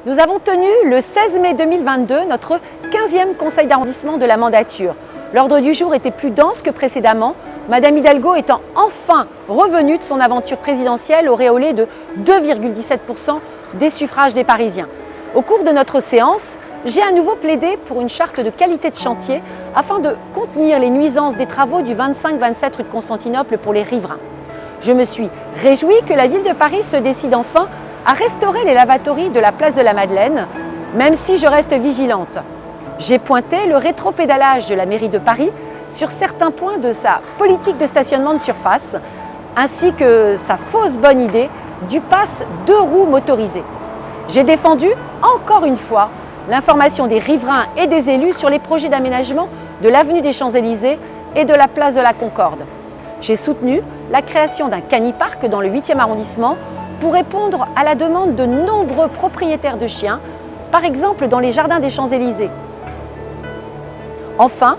Nous avons tenu le 16 mai 2022 notre 15e conseil d'arrondissement de la mandature. L'ordre du jour était plus dense que précédemment, Madame Hidalgo étant enfin revenue de son aventure présidentielle auréolée de 2,17% des suffrages des Parisiens. Au cours de notre séance, j'ai à nouveau plaidé pour une charte de qualité de chantier afin de contenir les nuisances des travaux du 25-27 rue de Constantinople pour les riverains. Je me suis réjouie que la ville de Paris se décide enfin à restaurer les lavatories de la place de la Madeleine, même si je reste vigilante. J'ai pointé le rétropédalage de la mairie de Paris sur certains points de sa politique de stationnement de surface, ainsi que sa fausse bonne idée du pass 2 roues motorisé. J'ai défendu, encore une fois, l'information des riverains et des élus sur les projets d'aménagement de l'avenue des Champs-Élysées et de la place de la Concorde. J'ai soutenu la création d'un canipark dans le 8e arrondissement pour répondre à la demande de nombreux propriétaires de chiens, par exemple dans les jardins des Champs-Élysées. Enfin,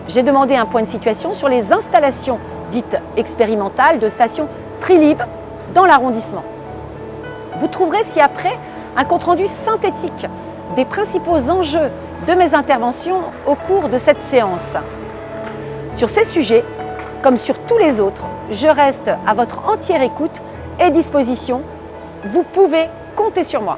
j'ai demandé un point de situation sur les installations dites expérimentales de stations Trilib dans l'arrondissement. Vous trouverez ci-après un compte-rendu synthétique des principaux enjeux de mes interventions au cours de cette séance. Sur ces sujets, comme sur tous les autres, je reste à votre entière écoute et disposition. Vous pouvez compter sur moi.